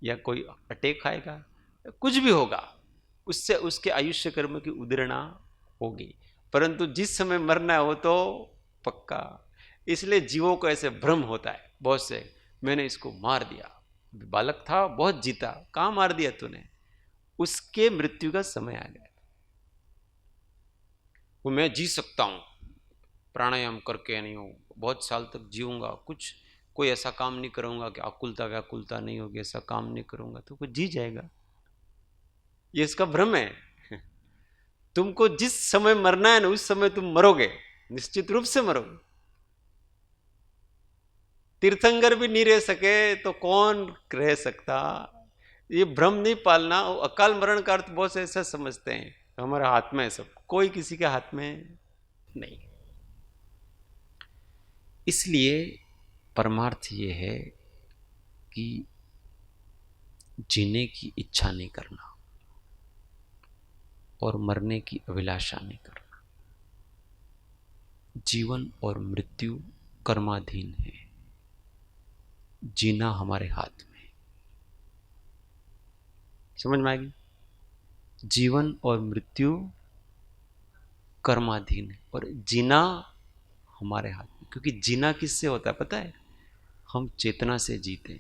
या कोई अटैक आएगा, कुछ भी होगा, उससे उसके आयुष्य कर्म की उदीर्णा होगी। परंतु जिस समय मरना हो तो पक्का। इसलिए जीवों को ऐसे भ्रम होता है बहुत से, मैंने इसको मार दिया, बालक था बहुत जीता, कहाँ मार दिया तूने? उसके मृत्यु का समय आ गया। वो मैं जी सकता हूं, प्राणायाम करके नहीं हो, बहुत साल तक जीऊंगा, कुछ कोई ऐसा काम नहीं करूंगा कि आकुलता व्याकुलता नहीं होगी, ऐसा काम नहीं करूंगा, तो कुछ जी जाएगा। ये इसका भ्रम है। तुमको जिस समय मरना है ना, उस समय तुम मरोगे। निश्चित रूप से मरोगे। तीर्थंकर भी नहीं रह सके तो कौन रह सकता? ये भ्रम नहीं पालना। अकाल मरण का अर्थ बहुत से ऐसा समझते हैं हमारे हाथ में है सब, कोई किसी के हाथ में नहीं। इसलिए परमार्थ ये है कि जीने की इच्छा नहीं करना और मरने की अभिलाषा नहीं करना। जीवन और मृत्यु कर्माधीन है, जीना हमारे हाथ में। समझ में आएगी? जीवन और मृत्यु कर्माधीन है और जीना हमारे हाथ में। क्योंकि जीना किससे होता है पता है? हम चेतना से जीते,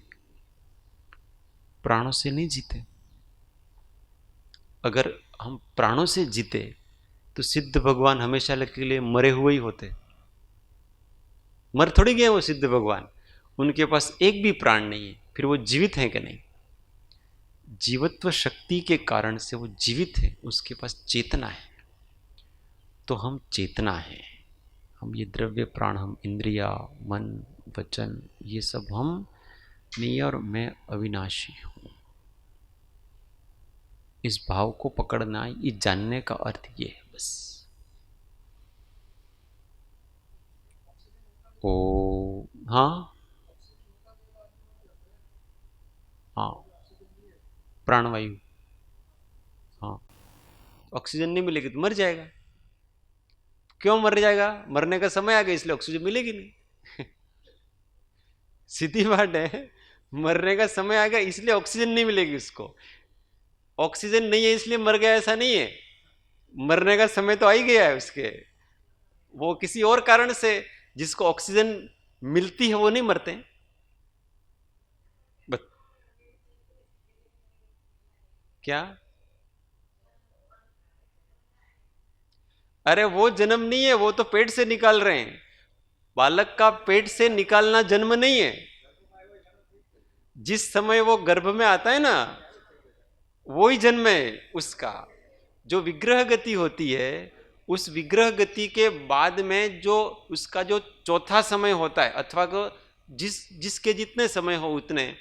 प्राणों से नहीं जीते। अगर हम प्राणों से जीते तो सिद्ध भगवान हमेशा के लिए मरे हुए ही होते। मर थोड़ी गए वो सिद्ध भगवान, उनके पास एक भी प्राण नहीं है, फिर वो जीवित हैं कि नहीं? जीवत्व शक्ति के कारण से वो जीवित है, उसके पास चेतना है। तो हम चेतना है, हम ये द्रव्य प्राण, हम इंद्रिया, मन, वचन, ये सब हम नहीं, और मैं अविनाशी हूं। इस भाव को पकड़ना, ये जानने का अर्थ ये है बस। ओ हाँ हाँ, प्राणवायु। हाँ, ऑक्सीजन नहीं मिलेगी तो मर जाएगा। क्यों मर जाएगा? मरने का समय आ गया इसलिए ऑक्सीजन मिलेगी नहीं। सीधी बात है, मरने का समय आ गया इसलिए ऑक्सीजन नहीं मिलेगी उसको। ऑक्सीजन नहीं है इसलिए मर गया ऐसा नहीं है, मरने का समय तो आ ही गया है उसके। वो किसी और कारण से, जिसको ऑक्सीजन मिलती है वो नहीं मरते। बस क्या? अरे वो जन्म नहीं है, वो तो पेट से निकाल रहे हैं। बालक का पेट से निकालना जन्म नहीं है। जिस समय वो गर्भ में आता है ना, वो ही जन्म है उसका। जो विग्रह गति होती है, उस विग्रह गति के बाद में जो उसका जो चौथा समय होता है, अथवा जिसके जितने समय हो उतने,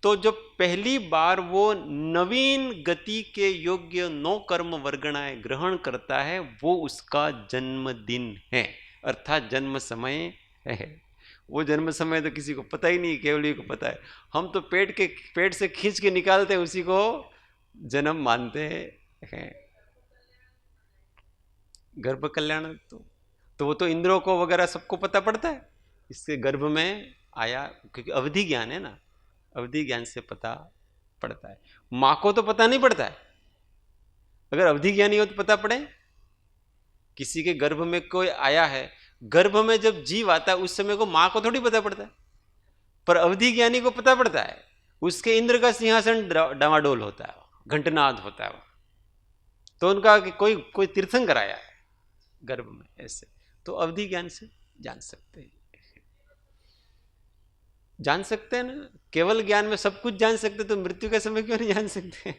तो जो पहली बार वो नवीन गति के योग्य 9 कर्म वर्गणाएं ग्रहण करता है, वो उसका जन्मदिन है, अर्थात जन्म समय है। वो जन्म समय तो किसी को पता ही नहीं, केवल ही को पता है। हम तो पेट से खींच के निकालते हैं, उसी को जन्म मानते हैं। गर्भ कल्याण तो वो तो इंद्रों को वगैरह सबको पता पड़ता है, इसके गर्भ में आया, क्योंकि अवधि ज्ञान है ना, अवधि ज्ञान से पता पड़ता है। मां को तो पता नहीं पड़ता है। अगर अवधि ज्ञानी हो तो पता पड़े। किसी के गर्भ में कोई आया है, गर्भ में जब जीव आता है उस समय को मां को थोड़ी पता पड़ता है, पर अवधि ज्ञानी को पता पड़ता है। उसके इंद्र का सिंहासन डामाडोल होता है, घंटनाद होता है। तो उनका कि कोई तीर्थंकर आया है गर्भ में, ऐसे तो अवधि ज्ञान से जान सकते हैं। जान सकते हैं ना, केवल ज्ञान में सब कुछ जान सकते, तो मृत्यु के समय क्यों नहीं जान सकते?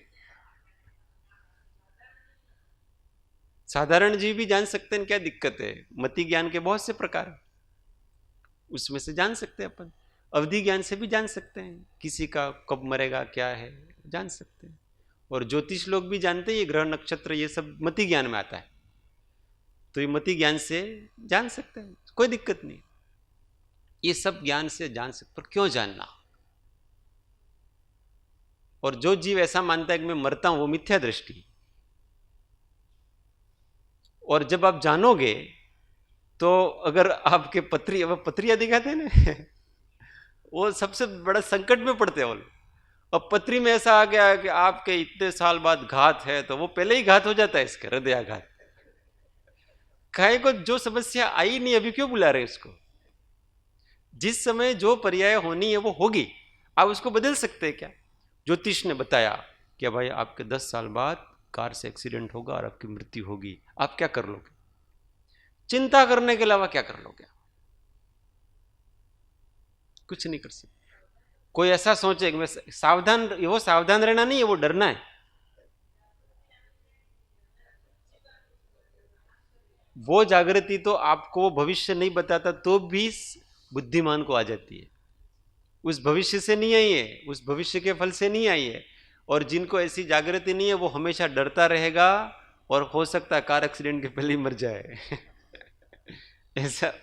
साधारण जीव भी जान सकते हैं, क्या दिक्कत है? मति ज्ञान के बहुत से प्रकार, उसमें से जान सकते हैं अपन। अवधि ज्ञान से भी जान सकते हैं, किसी का कब मरेगा क्या है जान सकते हैं। और ज्योतिष लोग भी जानते हैं, ये ग्रह नक्षत्र ये सब मति ज्ञान में आता है, तो ये मति ज्ञान से जान सकते हैं, कोई दिक्कत नहीं। ये सब ज्ञान से जान सकते, पर क्यों जानना? और जो जीव ऐसा मानता है कि मैं मरता हूं, वो मिथ्या दृष्टि। और जब आप जानोगे तो अगर आपके पत्रियां दिखाते हैं ना, वो सबसे बड़ा संकट में पड़ते हैं वो। अब पत्री में ऐसा आ गया कि आपके इतने साल बाद घात है, तो वो पहले ही घात हो जाता है इसका, हृदयाघात। काहे को जो समस्या आई नहीं, अभी क्यों बुला रहे इसको? जिस समय जो पर्याय होनी है वो होगी, आप उसको बदल सकते हैं क्या? ज्योतिष ने बताया कि भाई आपके 10 साल बाद कार से एक्सीडेंट होगा और आपकी मृत्यु होगी, आप क्या कर लोगे? चिंता करने के अलावा क्या कर लोगे? कुछ नहीं कर सकते। कोई ऐसा सोचे कि मैं सावधान, वो सावधान रहना नहीं है, वो डरना है। वो जागृति तो आपको वो भविष्य नहीं बताता तो भी बुद्धिमान को आ जाती है। उस भविष्य से नहीं आई है, उस भविष्य के फल से नहीं आई है। और जिनको ऐसी जागृति नहीं है वो हमेशा डरता रहेगा और हो सकता है कार एक्सीडेंट के पहले ही मर जाए। ऐसा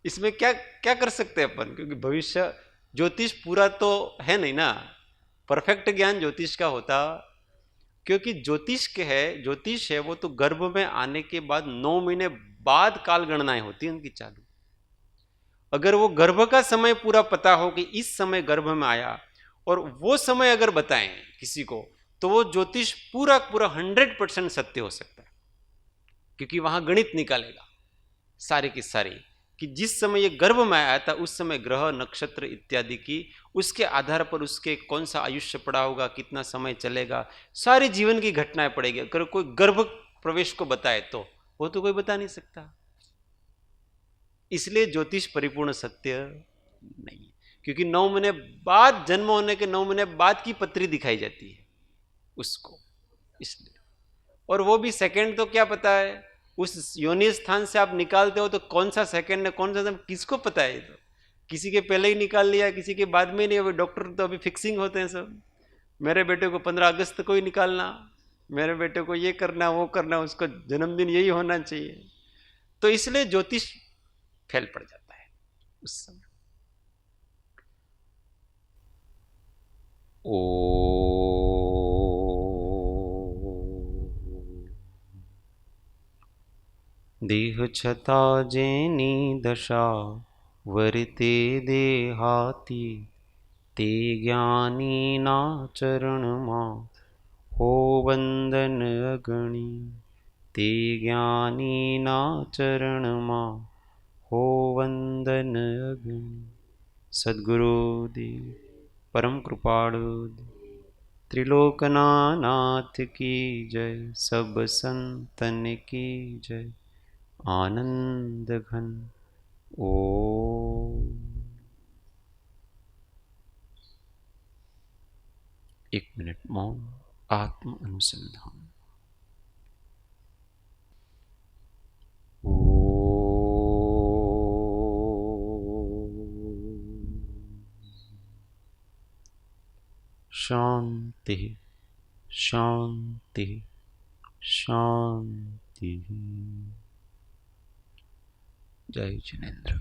इसमें क्या क्या कर सकते हैं अपन, क्योंकि भविष्य ज्योतिष पूरा तो है नहीं ना, परफेक्ट ज्ञान ज्योतिष का होता, क्योंकि ज्योतिष है वो तो गर्भ में आने के बाद 9 महीने बाद काल गणनाएं होती हैं उनकी चालू। अगर वो गर्भ का समय पूरा पता हो कि इस समय गर्भ में आया और वो समय अगर बताएं किसी को, तो वो ज्योतिष पूरा पूरा 100% सत्य हो सकता है, क्योंकि वहां गणित निकालेगा सारी की सारी कि जिस समय ये गर्भ में आया था उस समय ग्रह नक्षत्र इत्यादि की, उसके आधार पर उसके कौन सा आयुष्य पड़ा होगा, कितना समय चलेगा, सारी जीवन की घटनाएं पड़ेगी। अगर कोई गर्भ प्रवेश को बताए तो वो तो कोई बता नहीं सकता। इसलिए ज्योतिष परिपूर्ण सत्य नहीं है, क्योंकि 9 महीने बाद, जन्म होने के 9 महीने बाद की पत्री दिखाई जाती है उसको, इसलिए। और वो भी सेकंड तो क्या पता है, उस योनि स्थान से आप निकालते हो तो कौन सा सेकंड है कौन सा समय किसको पता है। तो किसी के पहले ही निकाल लिया, किसी के बाद में नहीं। डॉक्टर तो अभी फिक्सिंग होते हैं सब, मेरे बेटे को 15 अगस्त को ही निकालना, मेरे बेटे को ये करना वो करना, उसका जन्मदिन यही होना चाहिए। तो इसलिए ज्योतिष फेल पड़ जाता है उस समय। ओ देह छता जेनी दशा वरते देहाती, ते ज्ञानी ना चरण मां हो वंदन अगणी, ते ज्ञानी ना चरण मां हो वंदन अगणी। सद्गुरुदेव परम कृपाळु त्रिलोकनाथ की जय, सब संतन की जय। आनंद घन ओ। एक मिनट मौन, आत्म अनुसंधान। शांति शांति शांति। जय जिनेन्द्र।